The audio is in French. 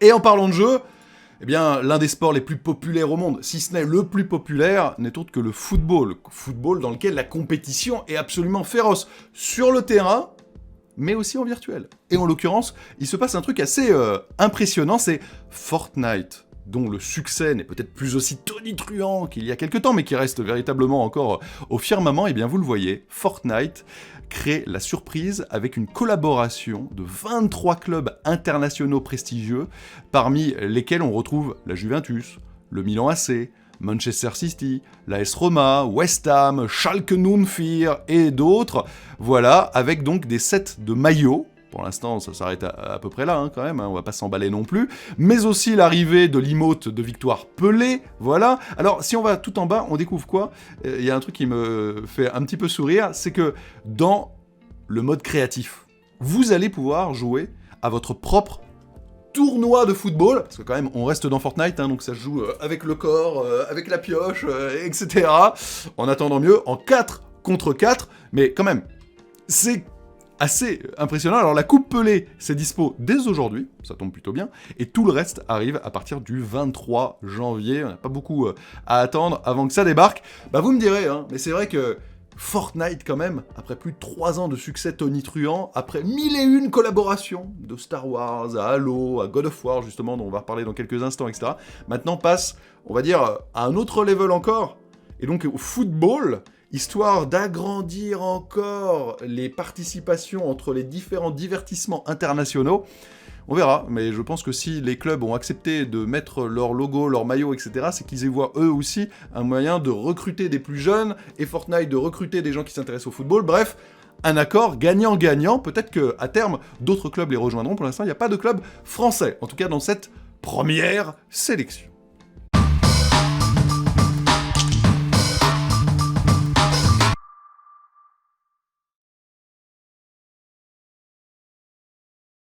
Et en parlant de jeu, eh bien, l'un des sports les plus populaires au monde, si ce n'est le plus populaire, n'est autre que le football. Le football dans lequel la compétition est absolument féroce. Sur le terrain, mais aussi en virtuel. Et en l'occurrence, il se passe un truc assez impressionnant, c'est Fortnite, dont le succès n'est peut-être plus aussi tonitruant qu'il y a quelques temps, mais qui reste véritablement encore au firmament. Et bien vous le voyez, Fortnite crée la surprise avec une collaboration de 23 clubs internationaux prestigieux, parmi lesquels on retrouve la Juventus, le Milan AC, Manchester City, l'AS Roma, West Ham, Schalke 04 et d'autres. Voilà, avec donc des sets de maillots. Pour l'instant, ça s'arrête à peu près là, hein, quand même, hein, on va pas s'emballer non plus. Mais aussi l'arrivée de l'emote de Victoire Pelé, voilà. Alors, si on va tout en bas, on découvre quoi ? Il y a un truc qui me fait un petit peu sourire, c'est que dans le mode créatif, vous allez pouvoir jouer à votre propre tournoi de football, parce que quand même, on reste dans Fortnite, hein, donc ça se joue avec le corps, avec la pioche, etc. En attendant mieux, en 4 contre 4, mais quand même, c'est assez impressionnant. Alors la Coupe Pelé, c'est dispo dès aujourd'hui, ça tombe plutôt bien, et tout le reste arrive à partir du 23 janvier, on n'a pas beaucoup à attendre avant que ça débarque. Bah vous me direz, hein, mais c'est vrai que Fortnite quand même, après plus de 3 ans de succès tonitruant, après 1001 collaborations, de Star Wars à Halo, à God of War justement, dont on va reparler dans quelques instants, etc., maintenant passe, on va dire, à un autre level encore, et donc au football, histoire d'agrandir encore les participations entre les différents divertissements internationaux. On verra, mais je pense que si les clubs ont accepté de mettre leur logo, leur maillot, etc., c'est qu'ils y voient eux aussi un moyen de recruter des plus jeunes, et Fortnite de recruter des gens qui s'intéressent au football. Bref, un accord gagnant-gagnant. Peut-être qu'à terme, d'autres clubs les rejoindront. Pour l'instant, il n'y a pas de club français, en tout cas dans cette première sélection.